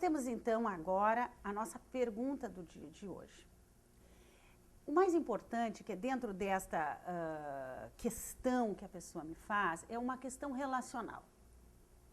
temos então agora a nossa pergunta do dia de hoje. O mais importante que é dentro desta questão que a pessoa me faz é uma questão relacional.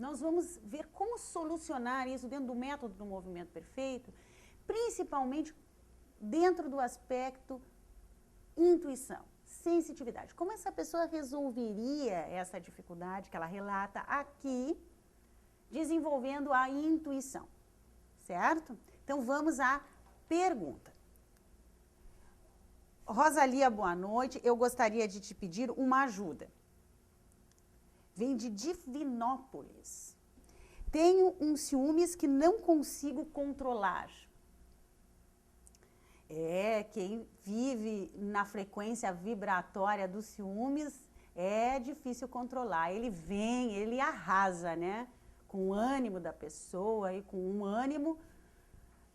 Nós vamos ver como solucionar isso dentro do método do movimento perfeito, principalmente dentro do aspecto intuição, sensitividade. Como essa pessoa resolveria essa dificuldade que ela relata aqui, desenvolvendo a intuição, certo? Então vamos à pergunta. Rosalia, boa noite. Eu gostaria de te pedir uma ajuda. Vem de Divinópolis. Tenho um ciúmes que não consigo controlar. Quem vive na frequência vibratória dos ciúmes é difícil controlar. Ele vem, ele arrasa, né? Com o ânimo da pessoa e com o ânimo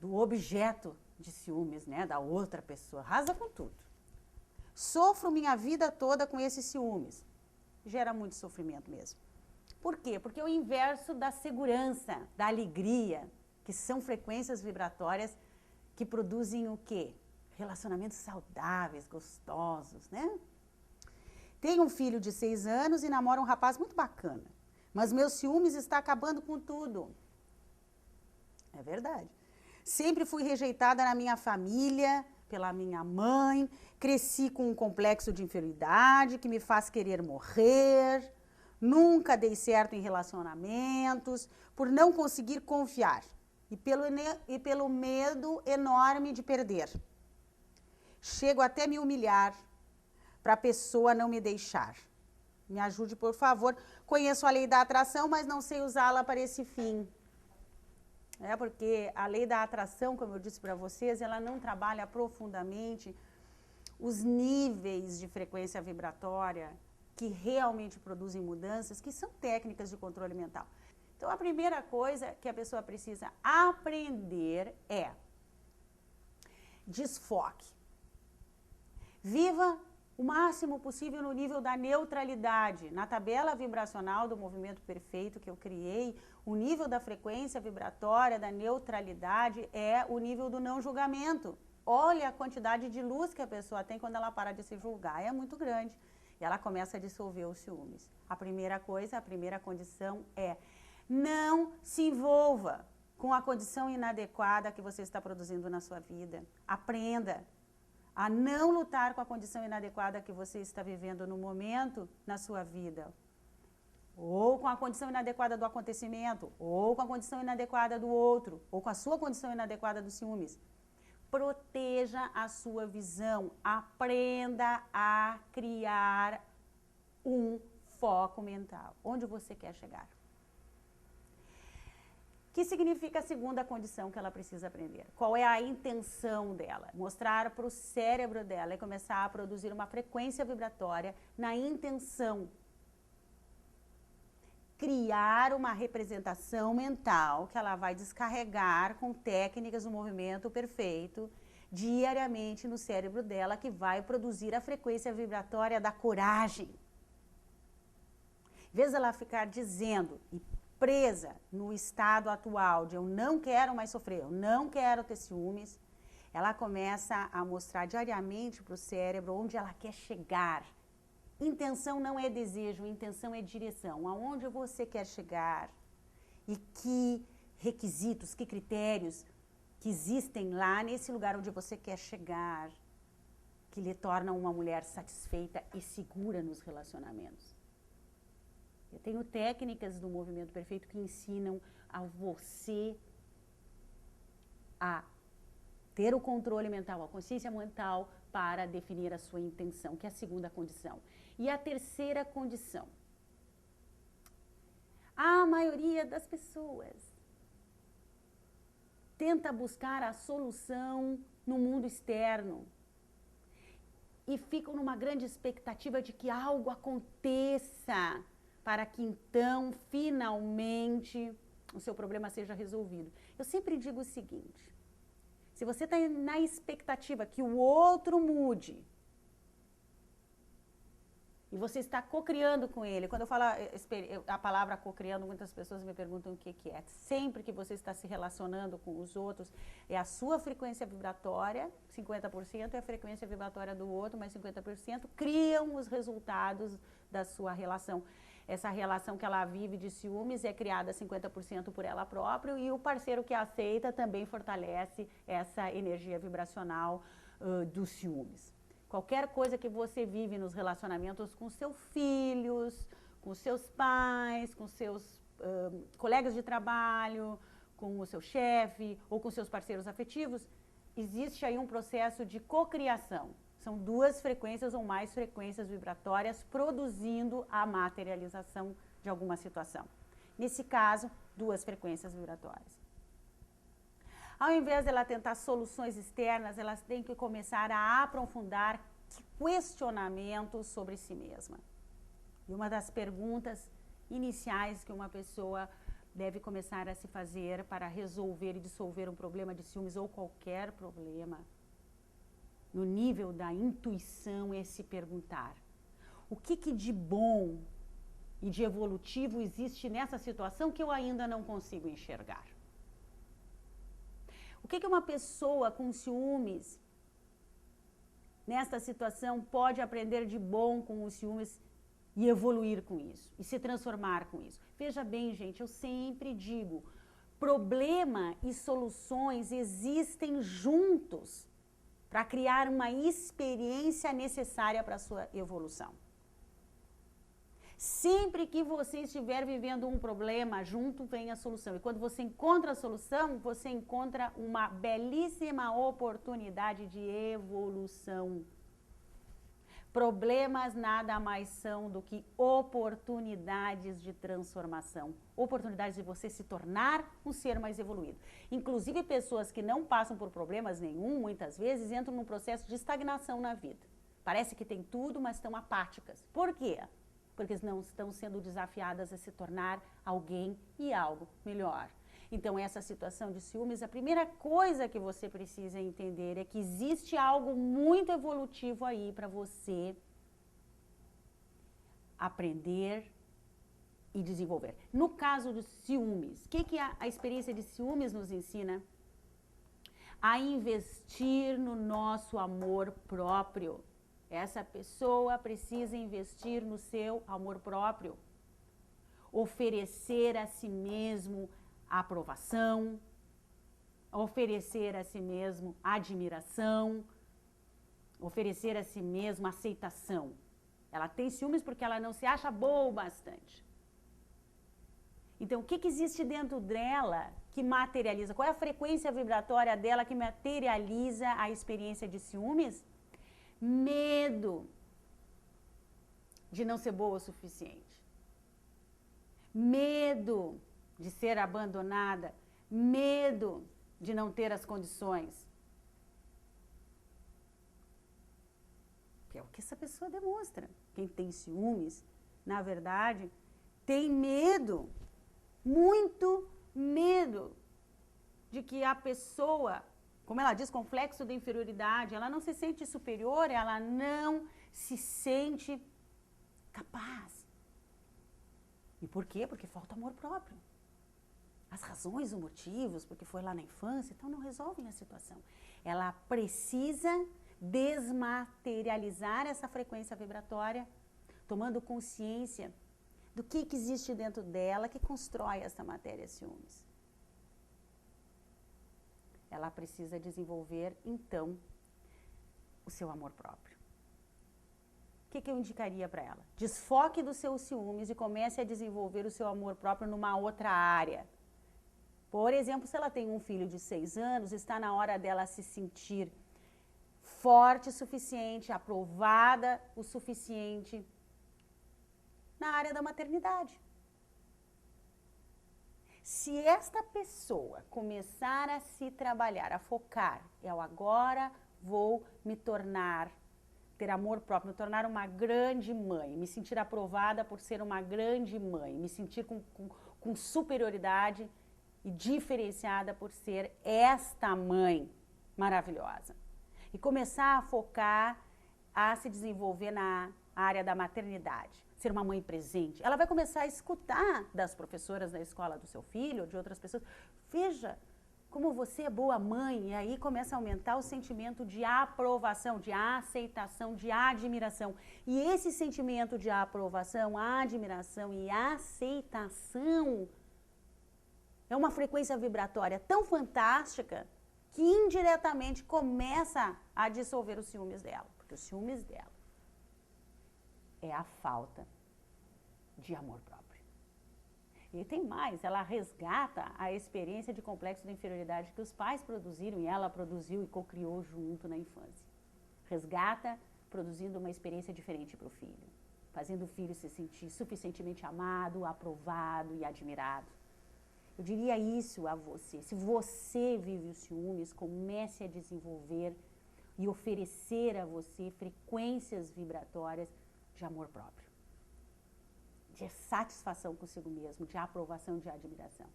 do objeto de ciúmes, né? Da outra pessoa. Arrasa com tudo. Sofro minha vida toda com esses ciúmes. Gera muito sofrimento mesmo. Por quê? Porque é o inverso da segurança, da alegria, que são frequências vibratórias que produzem o quê? Relacionamentos saudáveis, gostosos, né? Tenho um filho de 6 anos e namoro um rapaz muito bacana, mas meus ciúmes está acabando com tudo. É verdade. Sempre fui rejeitada na minha família, pela minha mãe, cresci com um complexo de inferioridade que me faz querer morrer, nunca dei certo em relacionamentos, por não conseguir confiar e pelo medo enorme de perder. Chego até me humilhar para a pessoa não me deixar. Me ajude, por favor. Conheço a lei da atração, mas não sei usá-la para esse fim. Porque a lei da atração, como eu disse para vocês, ela não trabalha profundamente os níveis de frequência vibratória que realmente produzem mudanças, que são técnicas de controle mental. Então, a primeira coisa que a pessoa precisa aprender é desfoque. Viva o máximo possível no nível da neutralidade. Na tabela vibracional do movimento perfeito que eu criei, o nível da frequência vibratória da neutralidade é o nível do não julgamento. Olha a quantidade de luz que a pessoa tem quando ela para de se julgar, é muito grande. E ela começa a dissolver os ciúmes. A primeira coisa, a primeira condição é não se envolva com a condição inadequada que você está produzindo na sua vida. Aprenda a não lutar com a condição inadequada que você está vivendo no momento na sua vida. Ou com a condição inadequada do acontecimento, ou com a condição inadequada do outro, ou com a sua condição inadequada dos ciúmes. Proteja a sua visão, aprenda a criar um foco mental. Onde você quer chegar? O que significa a segunda condição que ela precisa aprender? Qual é a intenção dela? Mostrar para o cérebro dela e começar a produzir uma frequência vibratória na intenção. Criar uma representação mental que ela vai descarregar com técnicas do movimento perfeito diariamente no cérebro dela, que vai produzir a frequência vibratória da coragem. Em vez de ela ficar dizendo e presa no estado atual de eu não quero mais sofrer, eu não quero ter ciúmes, ela começa a mostrar diariamente para o cérebro onde ela quer chegar. Intenção não é desejo, intenção é direção. Aonde você quer chegar e que requisitos, que critérios que existem lá nesse lugar onde você quer chegar, que lhe tornam uma mulher satisfeita e segura nos relacionamentos. Eu tenho técnicas do movimento perfeito que ensinam a você a ter o controle mental, a consciência mental para definir a sua intenção, que é a segunda condição. E a terceira condição. A maioria das pessoas tenta buscar a solução no mundo externo e ficam numa grande expectativa de que algo aconteça para que então, finalmente, o seu problema seja resolvido. Eu sempre digo o seguinte: se você está na expectativa que o outro mude, E você está cocriando com ele. Quando eu falo a palavra cocriando, muitas pessoas me perguntam o que é. Sempre que você está se relacionando com os outros, é a sua frequência vibratória, 50%, é a frequência vibratória do outro, mais 50%, criam os resultados da sua relação. Essa relação que ela vive de ciúmes é criada 50% por ela própria e o parceiro que aceita também fortalece essa energia vibracional dos ciúmes. Qualquer coisa que você vive nos relacionamentos com seus filhos, com seus pais, com seus colegas de trabalho, com o seu chefe ou com seus parceiros afetivos, existe aí um processo de cocriação. São duas frequências ou mais frequências vibratórias produzindo a materialização de alguma situação. Nesse caso, duas frequências vibratórias. Ao invés de ela tentar soluções externas, ela tem que começar a aprofundar questionamentos sobre si mesma. E uma das perguntas iniciais que uma pessoa deve começar a se fazer para resolver e dissolver um problema de ciúmes ou qualquer problema, no nível da intuição, é se perguntar: o que de bom e de evolutivo existe nessa situação que eu ainda não consigo enxergar? O que uma pessoa com ciúmes, nesta situação, pode aprender de bom com os ciúmes e evoluir com isso, e se transformar com isso? Veja bem, gente, eu sempre digo, problema e soluções existem juntos para criar uma experiência necessária para a sua evolução. Sempre que você estiver vivendo um problema, junto vem a solução. E quando você encontra a solução, você encontra uma belíssima oportunidade de evolução. Problemas nada mais são do que oportunidades de transformação. Oportunidades de você se tornar um ser mais evoluído. Inclusive, pessoas que não passam por problemas nenhum, muitas vezes, entram num processo de estagnação na vida. Parece que tem tudo, mas estão apáticas. Por quê? Porque não estão sendo desafiadas a se tornar alguém e algo melhor. Então, essa situação de ciúmes, a primeira coisa que você precisa entender é que existe algo muito evolutivo aí para você aprender e desenvolver. No caso dos ciúmes, o que a experiência de ciúmes nos ensina? A investir no nosso amor próprio. Essa pessoa precisa investir no seu amor próprio, oferecer a si mesmo aprovação, oferecer a si mesmo admiração, oferecer a si mesmo aceitação. Ela tem ciúmes porque ela não se acha boa o bastante. Então, o que existe dentro dela que materializa? Qual é a frequência vibratória dela que materializa a experiência de ciúmes? Medo de não ser boa o suficiente. Medo de ser abandonada. Medo de não ter as condições. Que é o que essa pessoa demonstra. Quem tem ciúmes, na verdade, tem medo, muito medo de que a pessoa, como ela diz, complexo de inferioridade, ela não se sente superior, ela não se sente capaz. E por quê? Porque falta amor próprio. As razões, os motivos, porque foi lá na infância, então não resolvem a situação. Ela precisa desmaterializar essa frequência vibratória, tomando consciência do que existe dentro dela que constrói essa matéria ciúmes. Ela precisa desenvolver, então, o seu amor próprio. O que eu indicaria para ela? Desfoque dos seus ciúmes e comece a desenvolver o seu amor próprio numa outra área. Por exemplo, se ela tem um filho de 6 anos, está na hora dela se sentir forte o suficiente, aprovada o suficiente na área da maternidade. Se esta pessoa começar a se trabalhar, a focar, eu agora vou me tornar, ter amor próprio, me tornar uma grande mãe, me sentir aprovada por ser uma grande mãe, me sentir com superioridade e diferenciada por ser esta mãe maravilhosa. E começar a focar, a se desenvolver na a área da maternidade, ser uma mãe presente. Ela vai começar a escutar das professoras da escola do seu filho, ou de outras pessoas, veja como você é boa mãe, e aí começa a aumentar o sentimento de aprovação, de aceitação, de admiração. E esse sentimento de aprovação, admiração e aceitação é uma frequência vibratória tão fantástica que indiretamente começa a dissolver os ciúmes dela, porque os ciúmes dela é a falta de amor próprio. E tem mais, ela resgata a experiência de complexo de inferioridade que os pais produziram e ela produziu e cocriou junto na infância. Resgata produzindo uma experiência diferente para o filho, fazendo o filho se sentir suficientemente amado, aprovado e admirado. Eu diria isso a você, se você vive os ciúmes, comece a desenvolver e oferecer a você frequências vibratórias de amor próprio, de satisfação consigo mesmo, de aprovação, de admiração.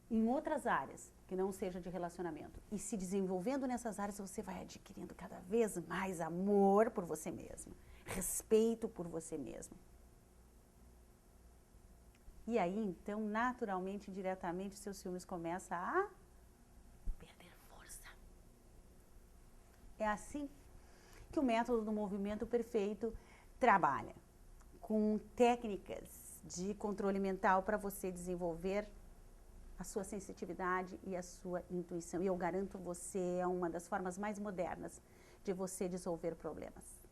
Em outras áreas, que não seja de relacionamento, e se desenvolvendo nessas áreas, você vai adquirindo cada vez mais amor por você mesmo, respeito por você mesmo. E aí, então, naturalmente, diretamente, seus ciúmes começam a perder força. É assim que o método do movimento perfeito trabalha, com técnicas de controle mental para você desenvolver a sua sensitividade e a sua intuição. E eu garanto você, é uma das formas mais modernas de você dissolver problemas.